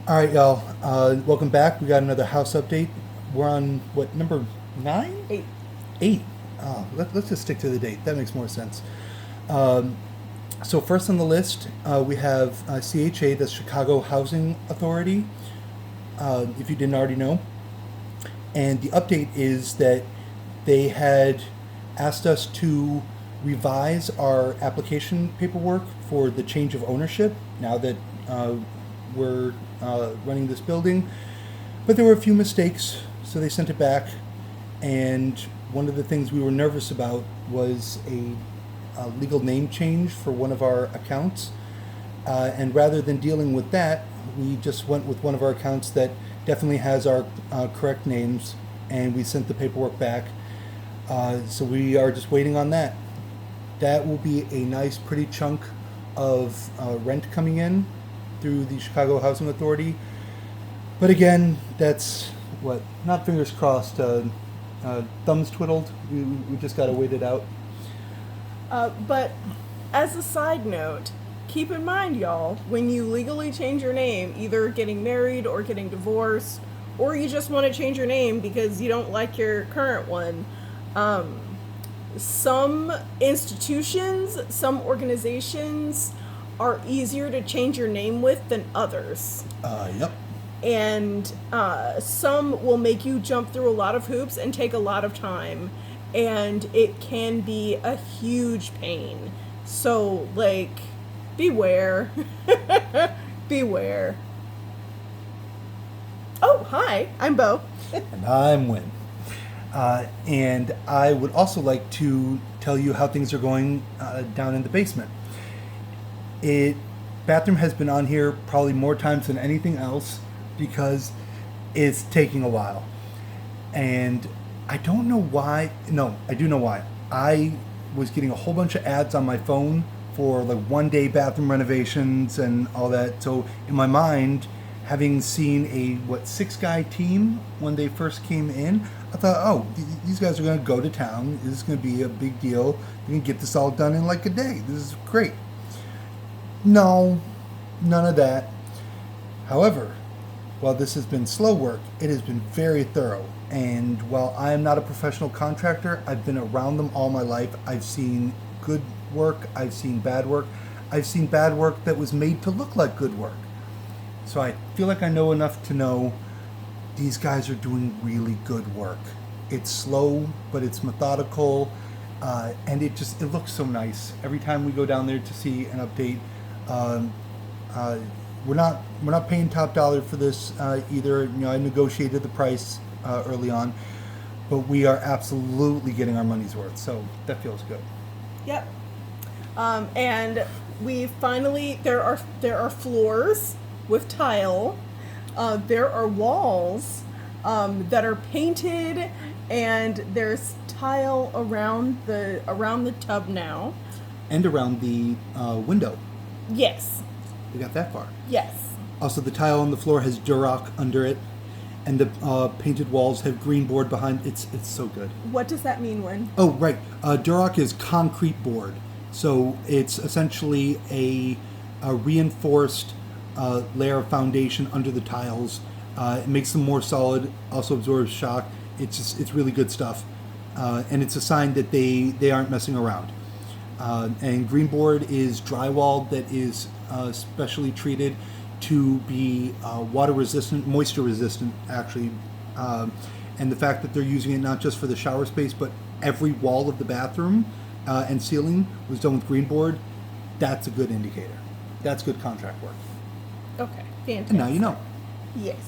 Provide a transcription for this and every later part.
All right, y'all. Welcome back. We got another house update. We're on what number 9, 8. 8. Let's just stick to the date. That makes more sense. Um, so first on the list, we have CHA, the Chicago Housing Authority. If you didn't already know, and the update is that they had asked us to revise our application paperwork for the change of ownership now that we're running this building. But there were a few mistakes, so they sent it back. And one of the things we were nervous about was a legal name change for one of our accounts. And rather than dealing with that, we just went with one of our accounts that definitely has our correct names, and we sent the paperwork back. So we are just waiting on that. That will be a nice, pretty chunk of rent coming in through the Chicago Housing Authority. But again, that's what, not fingers crossed, thumbs twiddled. We just got to wait it out. But as a side note, keep in mind, y'all, when you legally change your name, either getting married or getting divorced, or you just want to change your name because you don't like your current one, some institutions, some organizations are easier to change your name with than others. Yep. And some will make you jump through a lot of hoops and take a lot of time, and it can be a huge pain. So, like, beware. Beware. Oh, hi, I'm Bo. And I'm Win. And I would also like to tell you how things are going down in the basement. Bathroom has been on here probably more times than anything else because it's taking a while. And I don't know why. No, I do know why. I was getting a whole bunch of ads on my phone for like 1 day bathroom renovations and all that. So in my mind, having seen a 6 guy team when they first came in, I thought, oh, these guys are going to go to town. This is going to be a big deal. We can get this all done in like a day. This is great. No, none of that. However, while this has been slow work, it has been very thorough. And while I am not a professional contractor, I've been around them all my life. I've seen good work. I've seen bad work. I've seen bad work that was made to look like good work. So I feel like I know enough to know these guys are doing really good work. It's slow, but it's methodical, and it looks so nice every time we go down there to see an update. Um, we're not paying top dollar for this either. I negotiated the price early on, but we are absolutely getting our money's worth. So that feels good. Yep. And we finally there are floors with tile. There are walls that are painted, and there's tile around the tub now. And around the window, Yes. we got that far. Yes. Also, the tile on the floor has Durock under it, and the painted walls have green board behind. It's so good. What does that mean, when? Oh, right. Durock is concrete board, so it's essentially a reinforced layer of foundation under the tiles. It makes them more solid. Also absorbs shock. It's really good stuff, and it's a sign that they aren't messing around. And green board is drywall that is specially treated to be water resistant, moisture resistant, actually. And the fact that they're using it not just for the shower space, but every wall of the bathroom and ceiling was done with green board, that's a good indicator. That's good contract work. Okay. Fantastic. And now you know. Yes.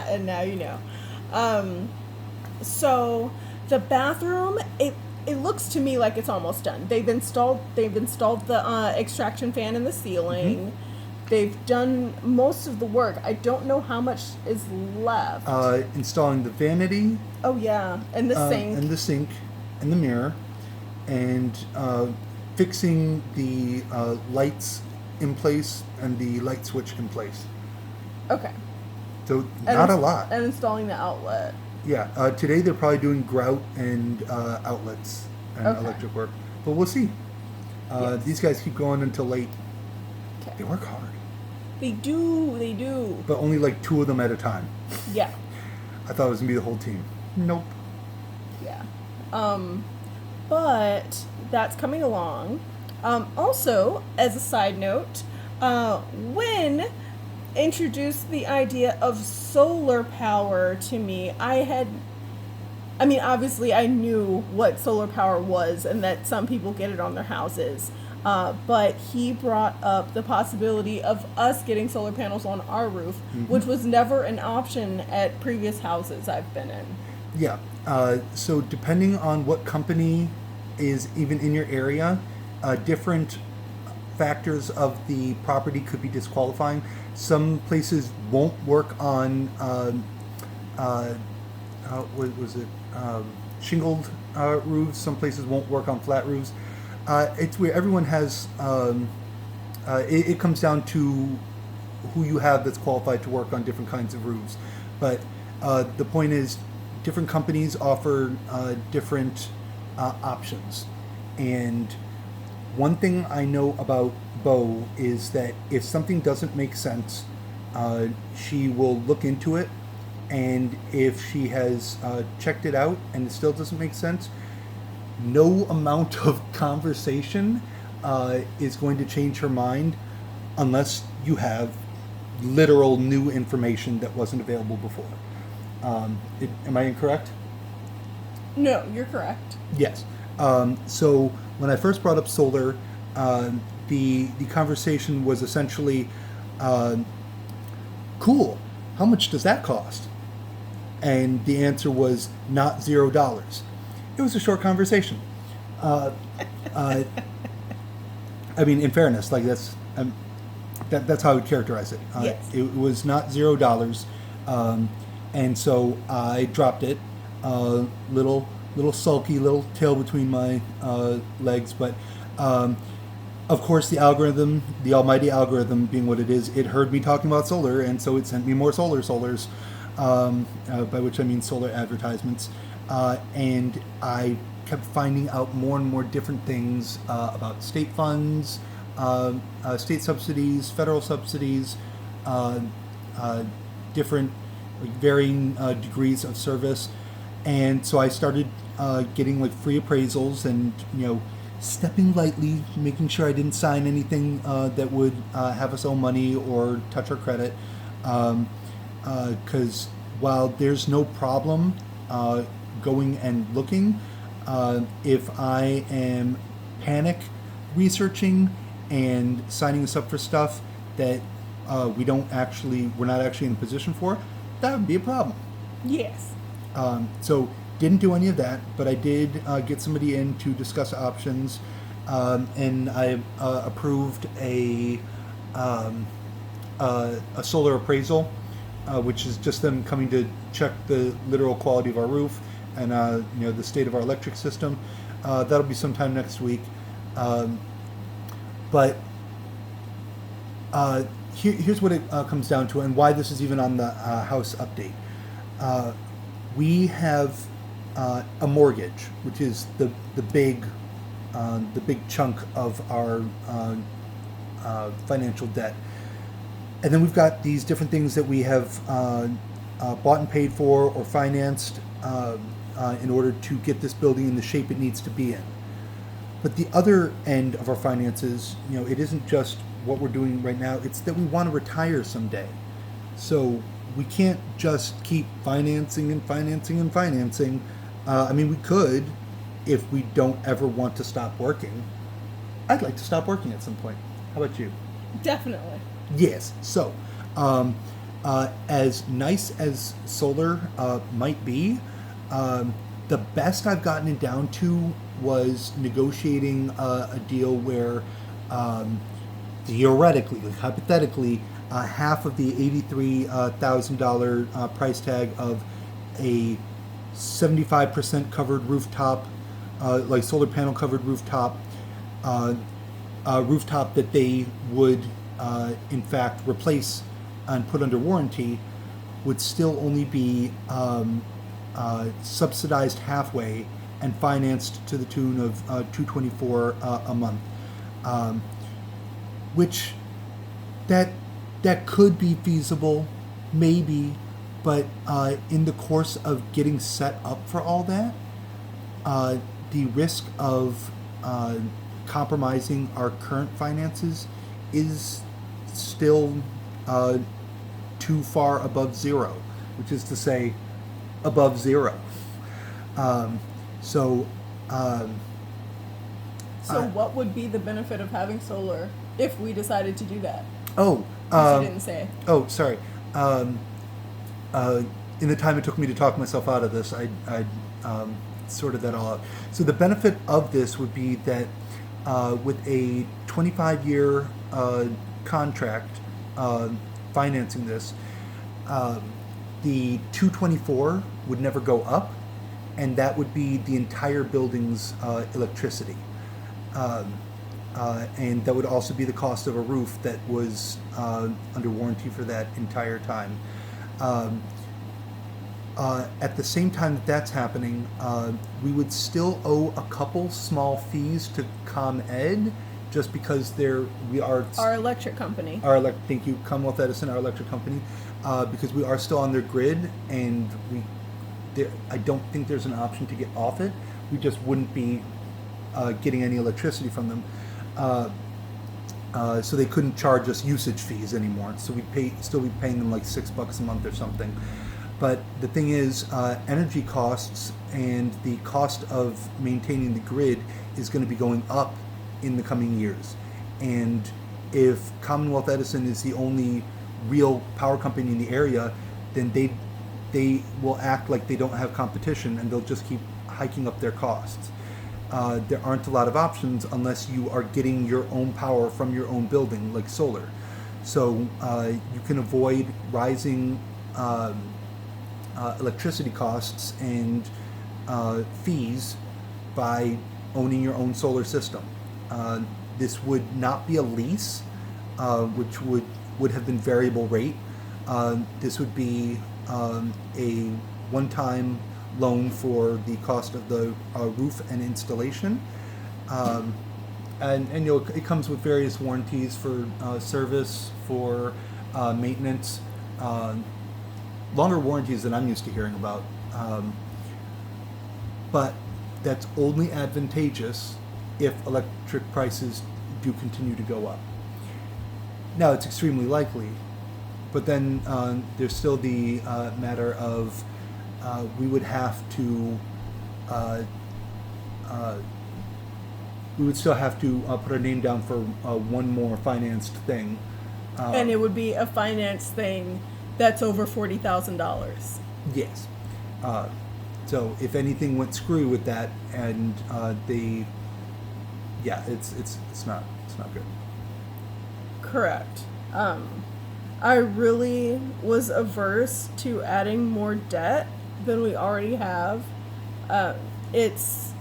And now you know. So the bathroom, it looks to me like it's almost done. They've installed the extraction fan in the ceiling. Mm-hmm. They've done most of the work. I don't know how much is left. Installing the vanity. Oh yeah, and the sink. And the sink, and the mirror, and fixing the lights in place and the light switch in place. Okay. So not a lot. And installing the outlet. Yeah. Today they're probably doing grout and outlets and electric work, but we'll see. Yes. These guys keep going until late. Okay. They work hard. They do. but only like 2 of them at a time. Yeah. I thought it was gonna be the whole team. Nope. Yeah. But that's coming along. Also, as a side note, when introduced the idea of solar power to me, obviously I knew what solar power was and that some people get it on their houses. But he brought up the possibility of us getting solar panels on our roof, which was never an option at previous houses I've been in. Yeah. So depending on what company is even in your area, different factors of the property could be disqualifying. Some places won't work on what was it? Shingled roofs. Some places won't work on flat roofs. It's where everyone has. It comes down to who you have that's qualified to work on different kinds of roofs. But the point is, different companies offer different options. And one thing I know about Bo is that if something doesn't make sense, she will look into it. And if she has checked it out and it still doesn't make sense, no amount of conversation is going to change her mind unless you have literal new information that wasn't available before. Am I incorrect? No, you're correct. Yes. So when I first brought up solar, the conversation was essentially, cool. How much does that cost? And the answer was not $0. It was a short conversation. In fairness, like that's how I would characterize it. Yes. It was not $0, and so I dropped it. Little sulky, little tail between my legs, but of course the algorithm, the almighty algorithm, being what it is, it heard me talking about solar, and so it sent me more solars, by which I mean solar advertisements. And I kept finding out more and more different things about state funds, state subsidies, federal subsidies, different varying degrees of service. And so I started getting like free appraisals and, stepping lightly, making sure I didn't sign anything that would have us owe money or touch our credit. Because while there's no problem going and looking, if I am panic researching and signing us up for stuff that we're not actually in a position for, that would be a problem. Yes. So didn't do any of that, but I did get somebody in to discuss options, and I approved a solar appraisal, which is just them coming to check the literal quality of our roof and the state of our electric system. That'll be sometime next week. But here's what it comes down to, and why this is even on the house update. We have a mortgage, which is the big chunk of our financial debt, and then we've got these different things that we have bought and paid for or financed in order to get this building in the shape it needs to be in. But the other end of our finances, it isn't just what we're doing right now, it's that we want to retire someday. So we can't just keep financing and financing and financing. We could, if we don't ever want to stop working. I'd like to stop working at some point. How about you? Definitely. Yes. So, as nice as solar might be, the best I've gotten it down to was negotiating a deal where, theoretically, like hypothetically, half of the $83,000 price tag of a 75% covered rooftop, like solar panel covered rooftop, rooftop that they would in fact replace and put under warranty, would still only be subsidized halfway and financed to the tune of $224 a month, which that that could be feasible, maybe, but in the course of getting set up for all that, the risk of compromising our current finances is still too far above zero, which is to say, above zero. Um, so, um, So I- what would be the benefit of having solar if we decided to do that? oh, Because you didn't say. oh, sorry. Um, in the time it took me to talk myself out of this, I sorted that all out. So the benefit of this would be that with a 25-year contract financing this, um, the 224 would never go up, and that would be the entire building's electricity. Um, and that would also be the cost of a roof that was under warranty for that entire time. Um, at the same time that that's happening, we would still owe a couple small fees to ComEd, just because we are Our electric company. thank you, Commonwealth Edison, our electric company, because we are still on their grid, and I don't think there's an option to get off it. We just wouldn't be getting any electricity from them. So they couldn't charge us usage fees anymore. So we'd still be paying them like $6 a month or something. But the thing is, energy costs and the cost of maintaining the grid is going to be going up in the coming years. And if Commonwealth Edison is the only real power company in the area, then they will act like they don't have competition, and they'll just keep hiking up their costs. There aren't a lot of options unless you are getting your own power from your own building, like solar. So you can avoid rising electricity costs and fees by owning your own solar system. This would not be a lease, which would have been variable rate. This would be a one-time loan for the cost of the roof and installation. And it comes with various warranties for service, for maintenance, longer warranties than I'm used to hearing about. But that's only advantageous if electric prices do continue to go up. Now, it's extremely likely, but then there's still the matter of we would have to we would still have to put our name down for one more financed thing. And it would be a finance thing that's over $40,000. Yes. So if anything went screw with that, and it's not good. Correct. I really was averse to adding more debt than we already have. It's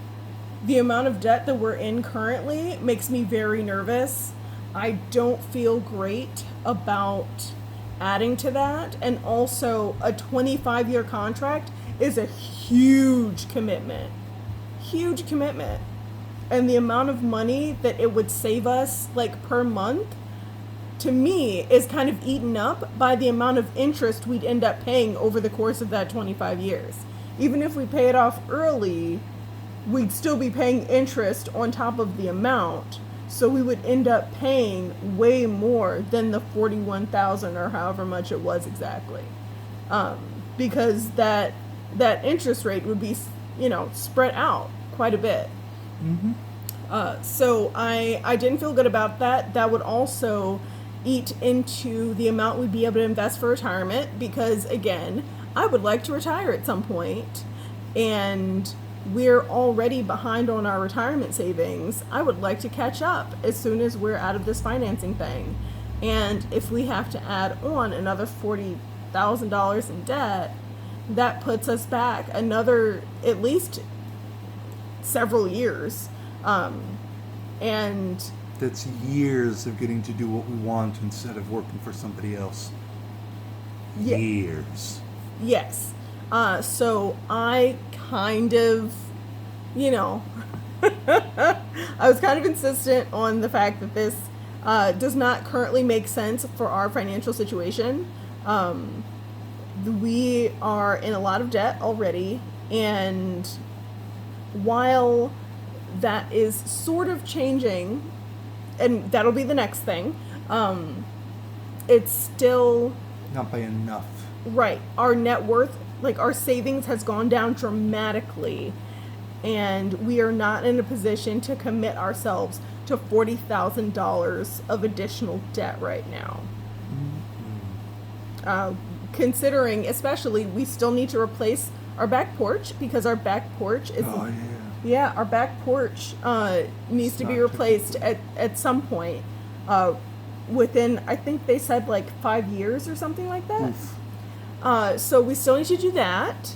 the amount of debt that we're in currently makes me very nervous. I don't feel great about adding to that. And also, a 25-year contract is a huge commitment. Huge commitment. And the amount of money that it would save us, like, per month, to me, is kind of eaten up by the amount of interest we'd end up paying over the course of that 25 years. Even if we pay it off early, we'd still be paying interest on top of the amount. So we would end up paying way more than the $41,000 or however much it was exactly. Because that interest rate would be, spread out quite a bit. Mm-hmm. So I didn't feel good about that. That would also eat into the amount we'd be able to invest for retirement, because again, I would like to retire at some point, and we're already behind on our retirement savings. I would like to catch up as soon as we're out of this financing thing. And if we have to add on another $40,000 in debt, that puts us back another at least several years. And That's years of getting to do what we want instead of working for somebody else. Yeah. Years. yes. So I kind of, I was kind of insistent on the fact that this does not currently make sense for our financial situation. We are in a lot of debt already, and while that is sort of changing, and that'll be the next thing, it's still Not by enough. right. Our net worth, like our savings, has gone down dramatically, and we are not in a position to commit ourselves to $40,000 of additional debt right now. Considering, especially, we still need to replace our back porch because our back porch is Oh, yeah. yeah, our back porch needs to be not replaced at some point. Within, I think they said like 5 years or something like that. Oof. So we still need to do that.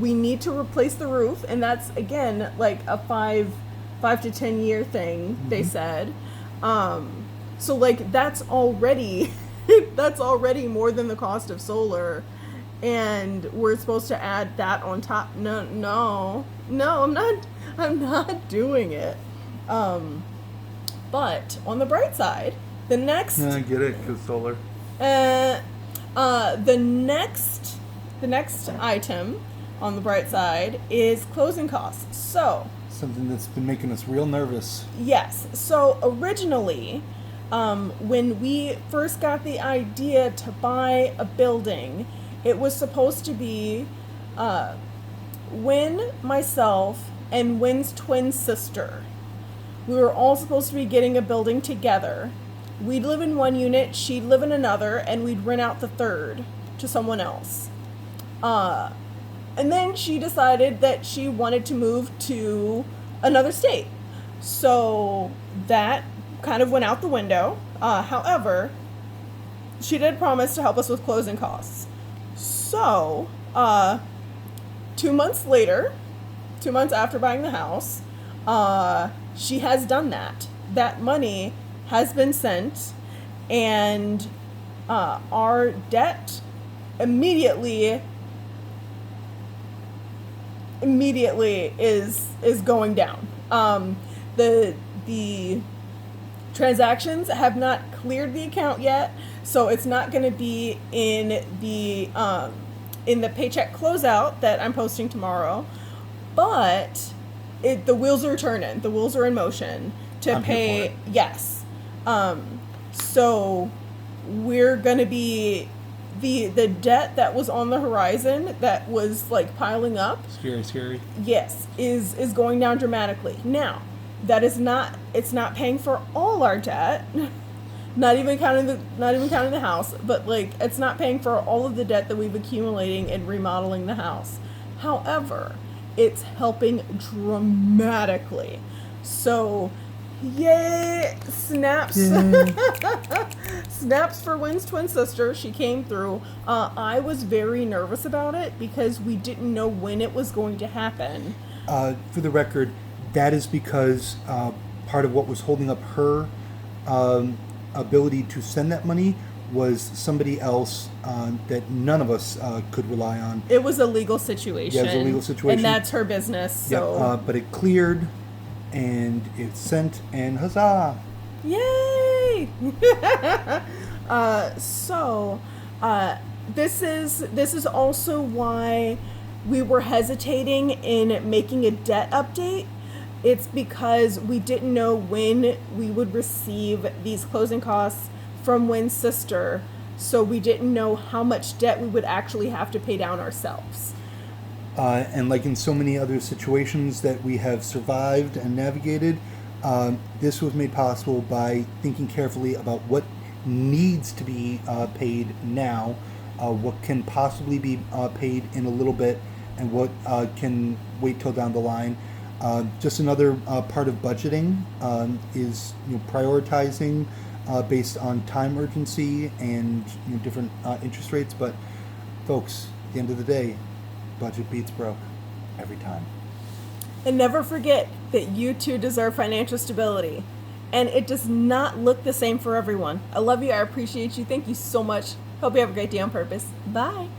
We need to replace the roof, and that's again like a 5 to 10 year thing. They said. So like that's already that's already more than the cost of solar, and we're supposed to add that on top. No, I'm not doing it. But on the bright side, the next I get it, because solar. the next item on the bright side is closing costs. So Something that's been making us real nervous. yes, so originally, when we first got the idea to buy a building, it was supposed to be Win, myself, and Win's twin sister. We were all supposed to be getting a building together. We'd live in one unit, she'd live in another, and we'd rent out the third to someone else. And then she decided that she wanted to move to another state. So that kind of went out the window. However, she did promise to help us with closing costs. So, 2 months later, 2 months after buying the house, she has done that. That money has been sent, and our debt immediately is going down. The transactions have not cleared the account yet, so it's not going to be in the paycheck closeout that I'm posting tomorrow. But the wheels are turning. The wheels are in motion to I'm here pay. for it. Yes. So we're going to be the debt that was on the horizon that was like piling up. Scary. Yes, is going down dramatically. Now, that is not, it's not paying for all our debt. Not even counting the house, but like it's not paying for all of the debt that we've accumulating in remodeling the house. However, it's helping dramatically. So, yay, snaps. Yay. Snaps for Win's twin sister. She came through. I was very nervous about it because we didn't know when it was going to happen. For the record, that is because part of what was holding up her ability to send that money was somebody else that none of us could rely on. It was a legal situation. Yeah, it was a legal situation. And that's her business. So, Yep, but it cleared, and it's sent, and huzzah! yay! This is also why we were hesitating in making a debt update. It's because we didn't know when we would receive these closing costs from Win's sister, so we didn't know how much debt we would actually have to pay down ourselves. And like in so many other situations that we have survived and navigated, this was made possible by thinking carefully about what needs to be paid now, what can possibly be paid in a little bit, and what can wait till down the line. Just another part of budgeting is prioritizing based on time urgency and different interest rates. But folks, at the end of the day, budget beats broke every time. And never forget that you too deserve financial stability. And it does not look the same for everyone. I love you. I appreciate you. Thank you so much. Hope you have a great day on purpose. Bye.